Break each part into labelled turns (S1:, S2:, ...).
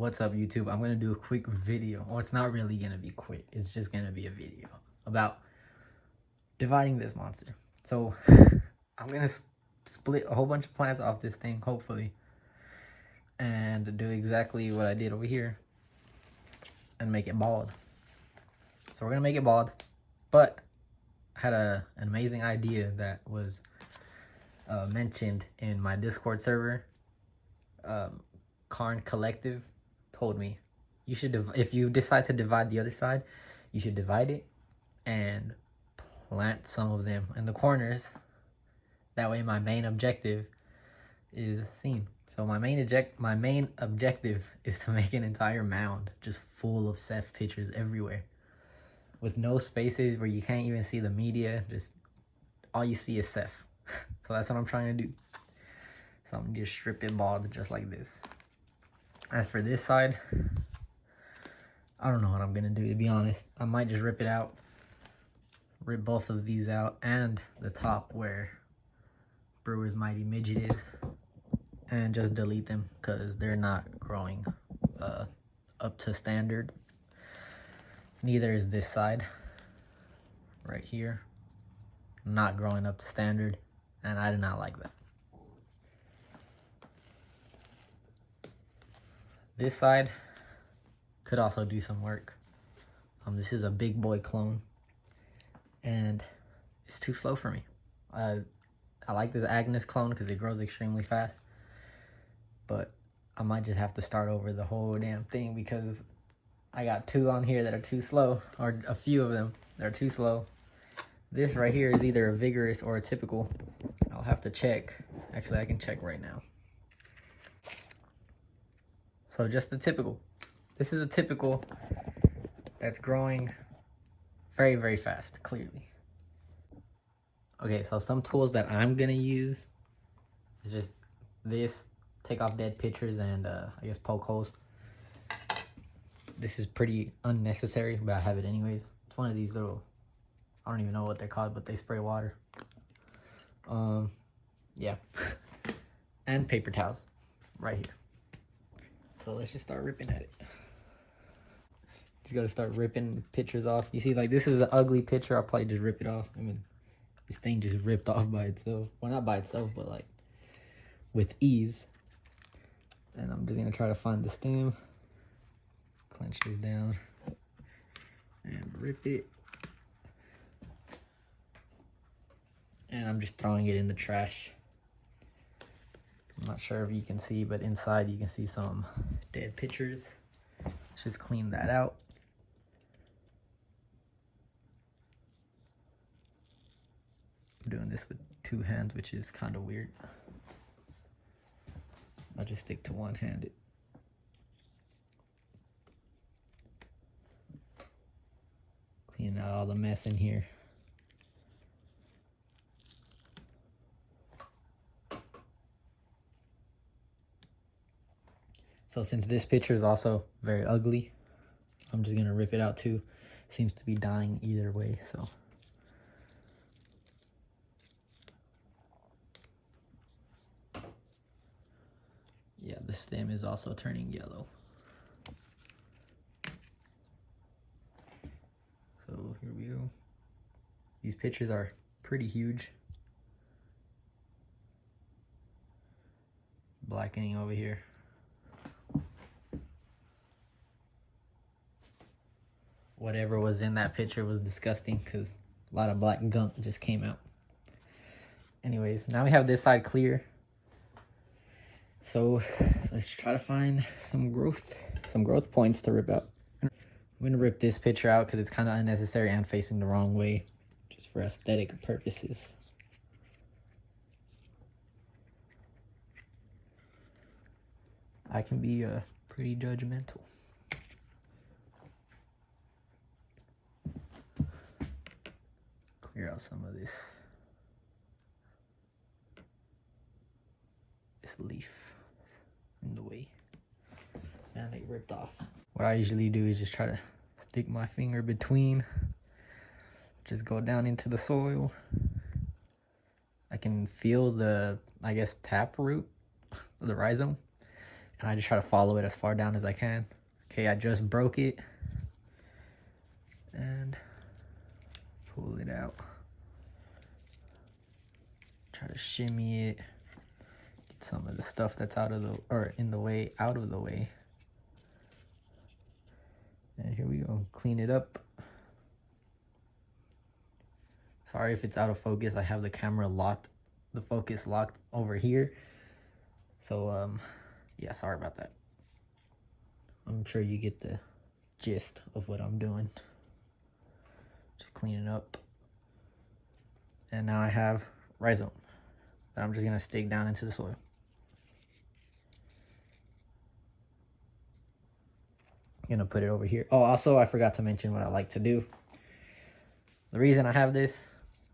S1: What's up, YouTube? I'm gonna do a quick video. Well, it's not really gonna be quick. It's just gonna be a video about dividing this monster. So I'm gonna split a whole bunch of plants off this thing, hopefully, and do exactly what I did over here and make it bald. So we're gonna make it bald, but I had an amazing idea that was mentioned in my Discord server. Karn Collective told me you should, if you decide to divide the other side, you should divide it and plant some of them in the corners. That way my main objective is seen. So my main objective is to make an entire mound just full of Ceph pictures everywhere, with no spaces where you can't even see the media. Just all you see is Ceph. So that's what I'm trying to do. So I'm gonna just strip it bald just like this. As for this side, I don't know what I'm gonna do, to be honest. I might just rip it out, rip both of these out and the top where Brewer's Mighty Midget is, and just delete them because they're not growing up to standard. Neither is this side right here, not growing up to standard, and I do not like that. This side could also do some work. This is a big boy clone, and it's too slow for me. I like this Agnes clone because it grows extremely fast, but I might just have to start over the whole damn thing because I got two on here that are too slow, or a few of them that are too slow. This right here is either a vigorous or a typical. I'll have to check. Actually, I can check right now. So just the typical. This is a typical that's growing very, very fast, clearly. Okay, so some tools that I'm gonna use is just this, take off dead pictures and I guess poke holes. This is pretty unnecessary, but I have it anyways. It's one of these little, I don't even know what they're called, but they spray water. Yeah. And paper towels right here. So let's just start ripping at it. Just gotta start ripping pictures off. You see, like, this is an ugly picture. I'll probably just rip it off. I mean, this thing just ripped off by itself. Well, not by itself, but like with ease. And I'm just gonna try to find the stem, clench this down, and rip it. And I'm just throwing it in the trash. I'm not sure if you can see, but inside you can see some dead pictures. Let's just clean that out. I'm doing this with two hands, which is kind of weird. I'll just stick to one-handed. Cleaning out all the mess in here. So since this picture is also very ugly, I'm just gonna rip it out too. Seems to be dying either way, so. Yeah, the stem is also turning yellow. So here we go. These pictures are pretty huge. Blackening over here. Whatever was in that picture was disgusting because a lot of black gunk just came out. Anyways, now we have this side clear. So let's try to find some growth points to rip out. I'm gonna rip this picture out because it's kind of unnecessary and facing the wrong way, just for aesthetic purposes. I can be pretty judgmental. Clear out some of this leaf in the way, and it ripped off. What I usually do is just try to stick my finger between, just go down into the soil. I can feel the, I guess, tap root, the rhizome, and I just try to follow it as far down as I can. Okay, I just broke it and pull it out. Try to shimmy it, get some of the stuff that's out of the, or in the way, out of the way. And here we go, clean it up. Sorry if it's out of focus. I have the camera locked, the focus locked over here. So, yeah, sorry about that. I'm sure you get the gist of what I'm doing. Just cleaning up. And now I have rhizome that I'm just gonna stick down into the soil. Gonna put it over here. Oh, also I forgot to mention what I like to do. The reason I have this,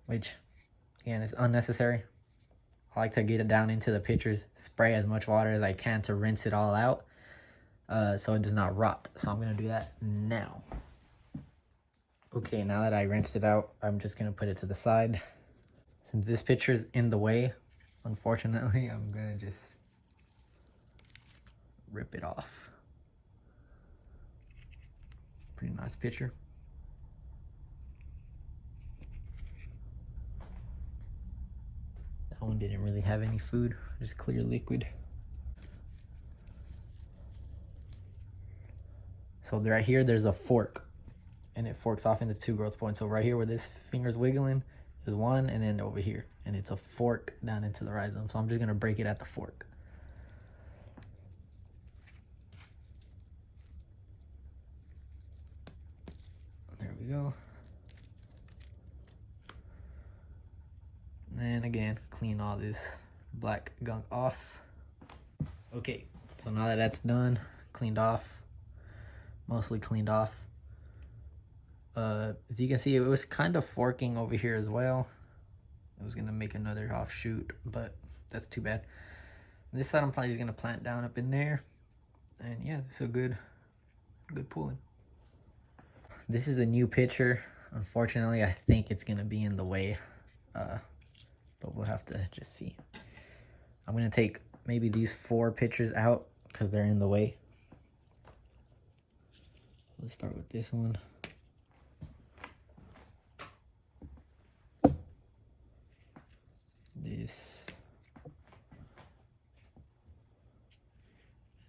S1: which again is unnecessary, I like to get it down into the pitchers, spray as much water as I can to rinse it all out, so it does not rot. So I'm gonna do that now. Okay, now that I rinsed it out, I'm just gonna put it to the side. Since this pitcher's in the way, unfortunately, I'm gonna just rip it off. Pretty nice pitcher. That one didn't really have any food, just clear liquid. So right here, there's a fork, and it forks off into 2 growth points. So right here where this finger's wiggling, there's one, and then over here, and it's a fork down into the rhizome. So I'm just gonna break it at the fork. There we go. And again, clean all this black gunk off. Okay, so now that that's done, cleaned off, mostly cleaned off. As you can see, it was kind of forking over here as well. It was gonna make another offshoot, but that's too bad. This side I'm probably just gonna plant down up in there. And yeah, it's a good pooling. This is a new pitcher. Unfortunately, I think it's gonna be in the way, but we'll have to just see. I'm gonna take maybe these 4 pitchers out because they're in the way. Let's start with this one. This.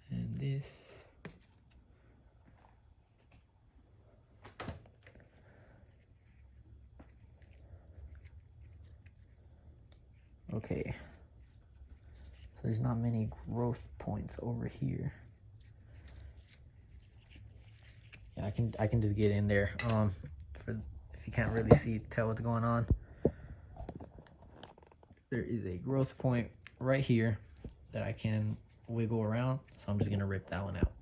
S1: And this. Okay. So there's not many growth points over here. Yeah, I can just get in there. If you can't really tell what's going on. There is a growth point right here that I can wiggle around, so I'm just gonna rip that one out.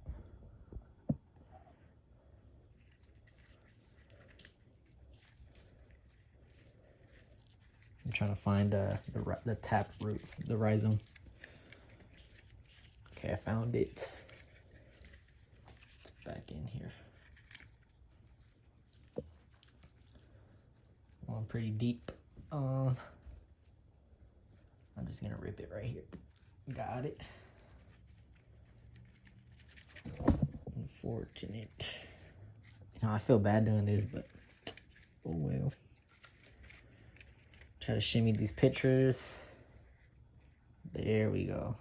S1: I'm trying to find the tap roots, the rhizome. Okay, I found it. It's back in here. Going pretty deep. I'm just gonna rip it right here. Got it. Unfortunate. You know, I feel bad doing this, but oh well. Try to shimmy these pitchers. There we go.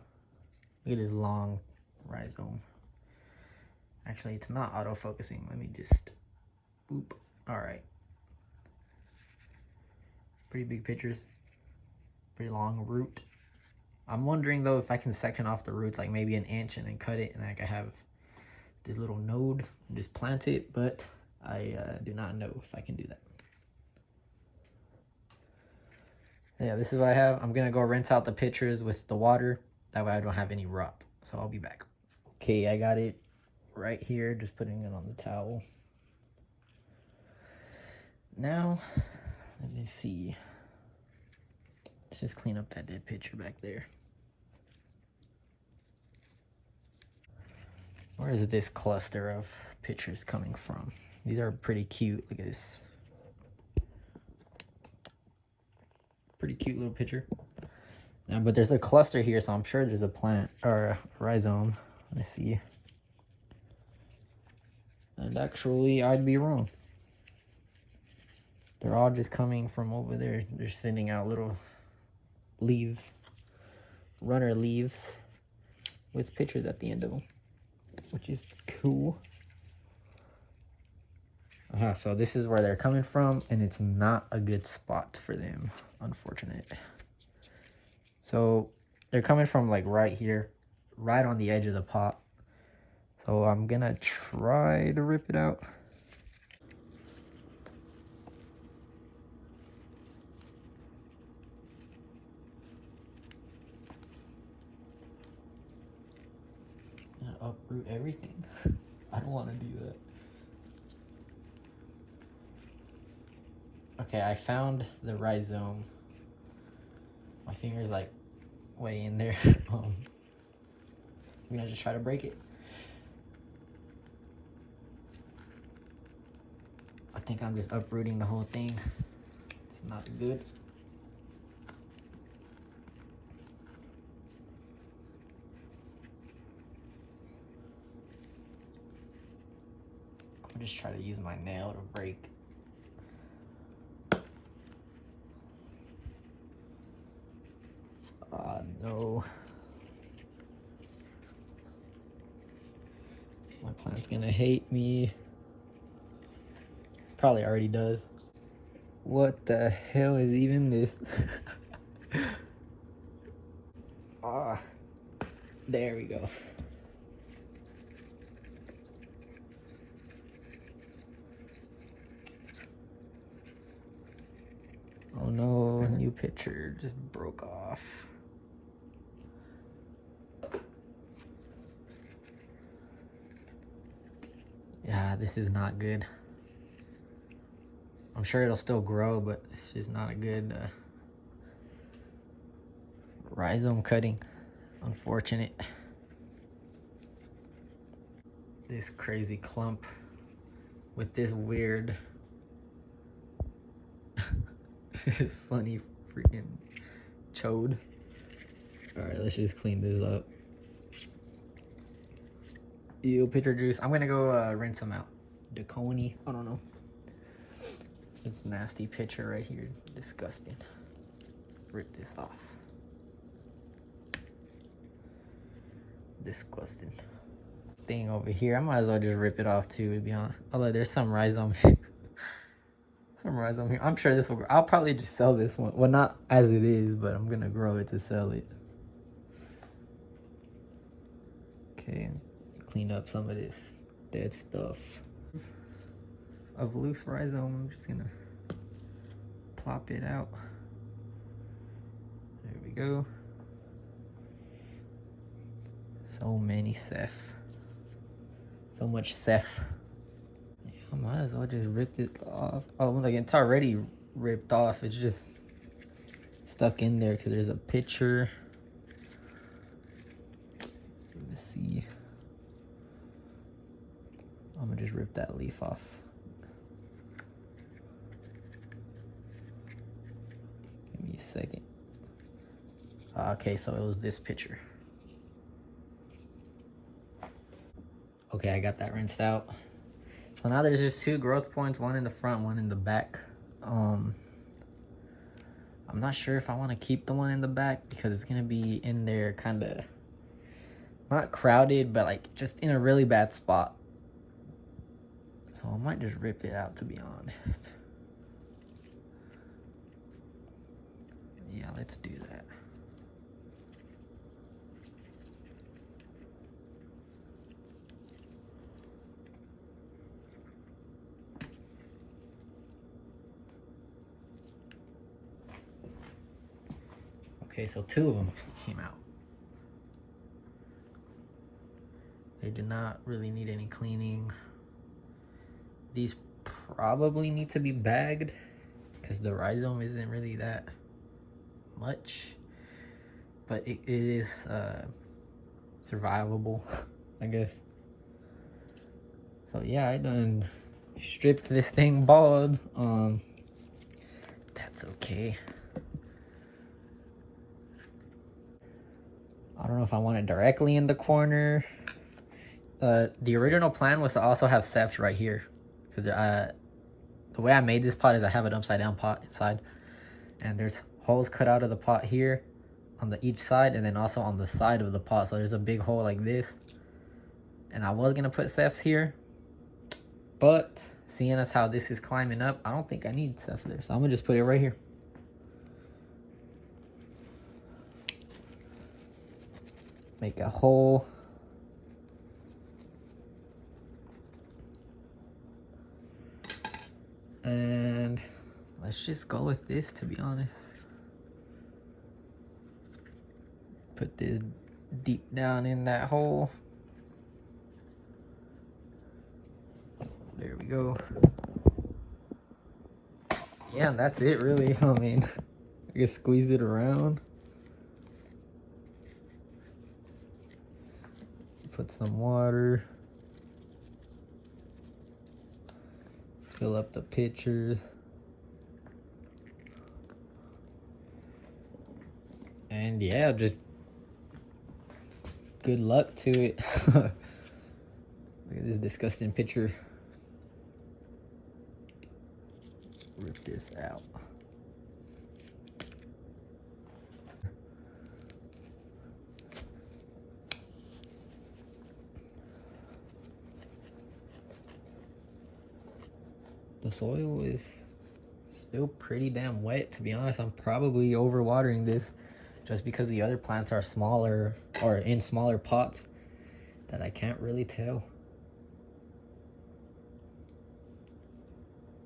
S1: Look at this long rhizome. Actually, it's not auto-focusing. Let me just boop. All right. Pretty big pitchers. Pretty long root. I'm wondering though if I can section off the roots like maybe an inch and then cut it, and I can have this little node and just plant it, but I do not know if I can do that. Yeah, this is what I have. I'm gonna go rinse out the pitchers with the water. That way I don't have any rot. So I'll be back. Okay, I got it right here. Just putting it on the towel. Now, let me see. Let's just clean up that dead pitcher back there. Where is this cluster of pitchers coming from? These are pretty cute. Look at this. Pretty cute little pitcher. But there's a cluster here, so I'm sure there's a plant or a rhizome. Let's see. And actually, I'd be wrong. They're all just coming from over there. They're sending out little leaves, runner leaves, with pictures at the end of them, which is cool. So this is where they're coming from, and it's not a good spot for them, unfortunate. So they're coming from like right here, right on the edge of the pot. So I'm gonna try to rip it out. I'm gonna uproot everything. I don't want to do that. Okay, I found the rhizome. My finger's like way in there. I'm gonna just try to break it. I think I'm just uprooting the whole thing. It's not good. I'm just trying to use my nail to break. No. My plant's gonna hate me. Probably already does. What the hell is even this? There we go. Oh no, new picture just broke off. Yeah, this is not good. I'm sure it'll still grow, but it's just not a good rhizome cutting. Unfortunate. This crazy clump with this weird, this funny freaking chode. All right, let's just clean this up. Ew, pitcher juice. I'm gonna go rinse them out. Deconi, I don't know. This nasty pitcher right here, disgusting. Rip this off. Disgusting. Thing over here, I might as well just rip it off too, to be honest. Although there's some rhizome. Some rhizome here. I'm sure this will grow. I'll probably just sell this one. Well, not as it is, but I'm gonna grow it to sell it. Okay, clean up some of this dead stuff. Of loose rhizome, I'm just gonna plop it out. There we go. So many Ceph. So much Ceph. Yeah, I might as well just rip it off. Oh, like it's already ripped off. It's just stuck in there because there's a picture. Let's see. I'm gonna just rip that leaf off. Give me a second. Okay, so it was this picture. Okay, I got that rinsed out. So now there's just two growth points, one in the front, one in the back. I'm not sure if I want to keep the one in the back because it's gonna be in there kind of not crowded, but like just in a really bad spot. So I might just rip it out, to be honest. Yeah, let's do that. Okay, so two of them came out. They do not really need any cleaning. These probably need to be bagged because the rhizome isn't really that much, but it is survivable, I guess. So yeah, I done stripped this thing bald. That's okay. I don't know if I want it directly in the corner The original plan was to also have cephs right here, because the way I made this pot is I have an upside down pot inside, and there's holes cut out of the pot here on each side, and then also on the side of the pot. So there's a big hole like this, and I was gonna put cephs here, but seeing as how this is climbing up, I don't think I need cephs there, so I'm gonna just put it right here. Make a hole. And let's just go with this, to be honest. Put this deep down in that hole. There we go. Yeah, that's it really. I mean, I can squeeze it around. Put some water. Fill up the pitchers. And yeah, just good luck to it. Look at this disgusting pitcher. Rip this out. The soil is still pretty damn wet, to be honest. I'm probably overwatering this just because the other plants are smaller or in smaller pots that I can't really tell.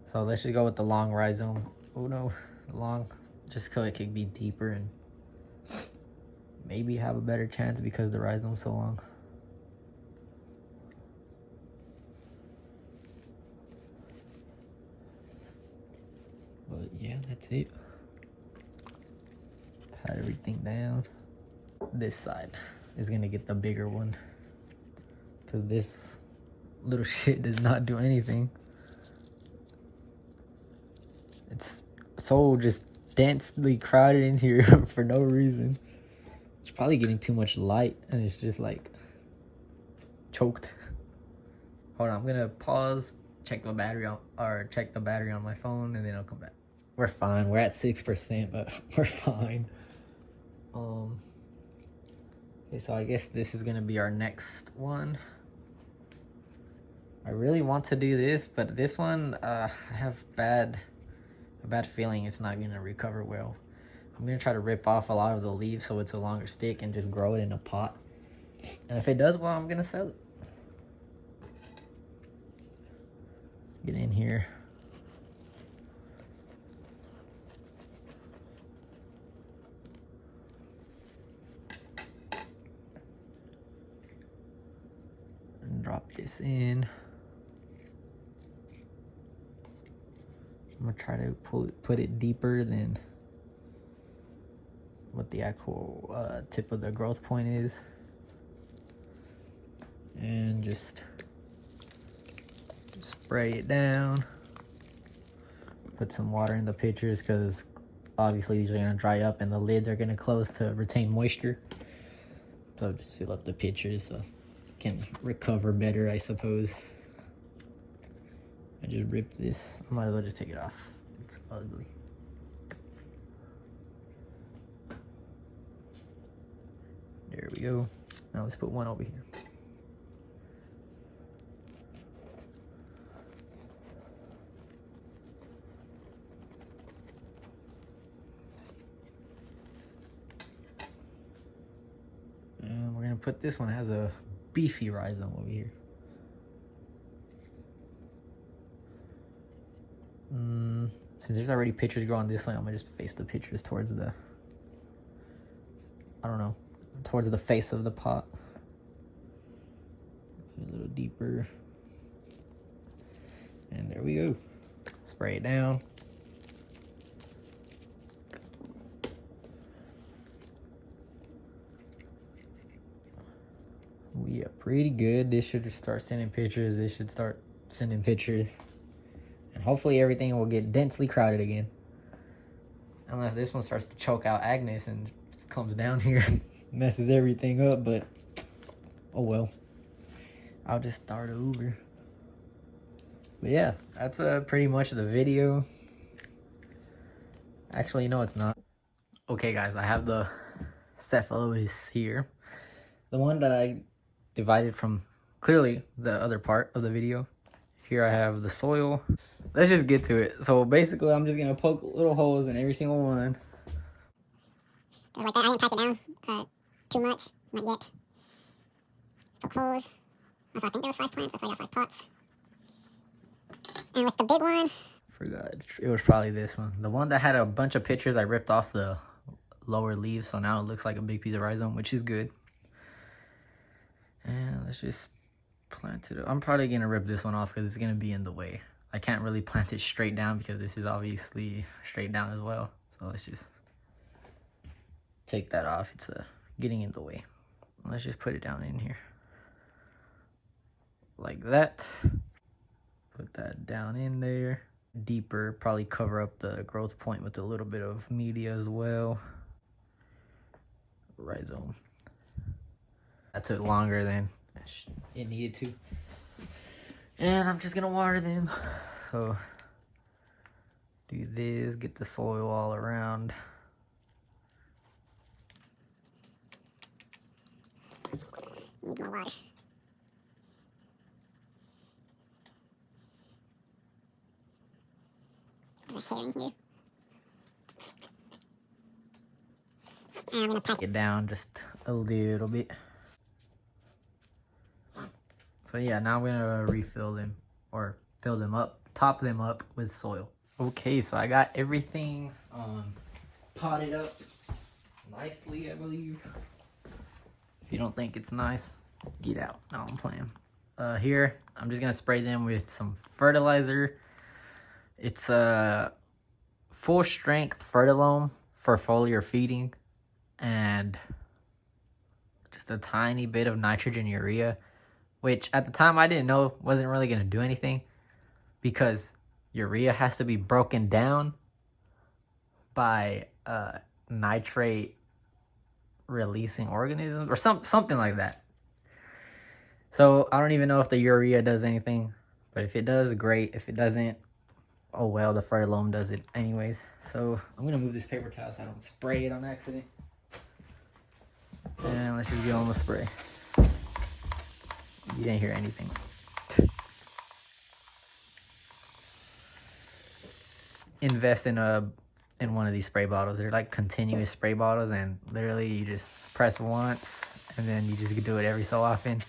S1: So let's just go with the long rhizome. Oh no, long, just so it could be deeper and maybe have a better chance because the rhizome's so long. But yeah, that's it. Pat everything down. This side is gonna get the bigger one, because this little shit does not do anything. It's so just densely crowded in here for no reason. It's probably getting too much light and it's just like choked. Hold on, I'm gonna pause, check the battery on my phone, and then I'll come back. We're fine. We're at 6%, but we're fine. Okay, so I guess this is gonna be our next one. I really want to do this, but this one, I have a bad feeling it's not gonna recover well. I'm gonna try to rip off a lot of the leaves so it's a longer stick and just grow it in a pot. And if it does well, I'm gonna sell it. Let's get in here. And drop this in. I'm gonna try to put it deeper than what the actual tip of the growth point is, and just spray it down. Put some water in the pitchers because obviously these are gonna dry up and the lids are gonna close to retain moisture. So just fill up the pitchers so it can recover better, I suppose. I just ripped this. I might as well just take it off. It's ugly. There we go. Now let's put one over here. And we're gonna put this one, it has a beefy rhizome over here. Since there's already pitchers growing this way, I'm gonna just face the pitchers towards the, I don't know, towards the face of the pot. A little deeper. And there we go. Spray it down. We are pretty good. This should start sending pictures. This should start sending pictures. And hopefully everything will get densely crowded again. Unless this one starts to choke out Agnes and just comes down here and messes everything up, but oh well. I'll just start over. But yeah, that's pretty much the video. Actually, no, it's not. Okay, guys, I have the Cephalotus here. The one that I divided from clearly the other part of the video. Here I have the soil. Let's just get to it. So basically, I'm just gonna poke little holes in every single one.
S2: Like that, I didn't pack it down too much, not yet. Poke holes. Also, I think there was 5 plants, that's why I got 5 pots. And with the big one,
S1: Forgot. It was probably this one. The one that had a bunch of pictures, I ripped off the lower leaves, so now it looks like a big piece of rhizome, which is good. And let's just plant it. I'm probably gonna rip this one off because it's gonna be in the way. I can't really plant it straight down because this is obviously straight down as well. So let's just take that off. It's getting in the way. Let's just put it down in here like that. Put that down in there. Deeper, probably cover up the growth point with a little bit of media as well. Rhizome. That took longer than it needed to. And I'm just gonna water them. So do this, get the soil all around.
S2: need more water. There's a hair in here. And I'm gonna pack
S1: it down just a little bit. So yeah, now I'm gonna refill them or fill them up, top them up with soil. Okay, so I got everything potted up nicely, I believe. If you don't think it's nice, get out. No, I'm playing. Here, I'm just gonna spray them with some fertilizer. It's a full strength fertilome for foliar feeding, and just a tiny bit of nitrogen urea, which at the time I didn't know wasn't really gonna do anything because urea has to be broken down by nitrate releasing organisms or something like that. So I don't even know if the urea does anything, but if it does, great. If it doesn't, oh well, the fertilome does it anyways. So I'm gonna move this paper towel so I don't spray it on accident. And let's just get on the spray. You didn't hear anything. Invest in one of these spray bottles. They're like continuous spray bottles, and literally you just press once and then you just do it every so often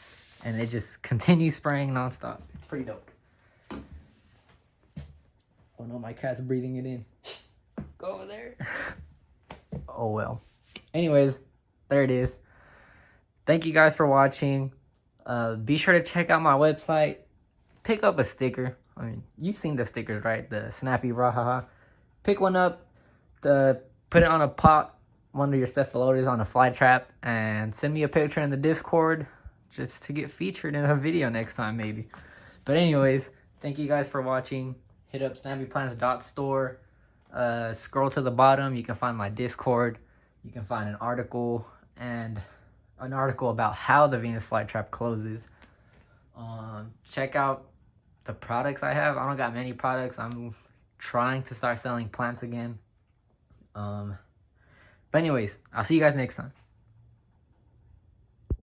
S1: and it just continues spraying nonstop. It's pretty dope. Oh no, my cat's breathing it in. Go over there. Oh well. Anyways, there it is. Thank you guys for watching. Be sure to check out my website. Pick up a sticker. I mean, you've seen the stickers, right? The Snappy Rahaha. Pick one up, put it on a pot, one of your Cephalotus on a fly trap, and send me a picture in the Discord just to get featured in a video next time, maybe. But anyways, thank you guys for watching. Hit up SnappyPlants.Store. Scroll to the bottom. You can find my Discord. You can find an article about how the Venus flytrap closes. Check out the products I have. I don't got many products. I'm trying to start selling plants again. But anyways, I'll see you guys next time.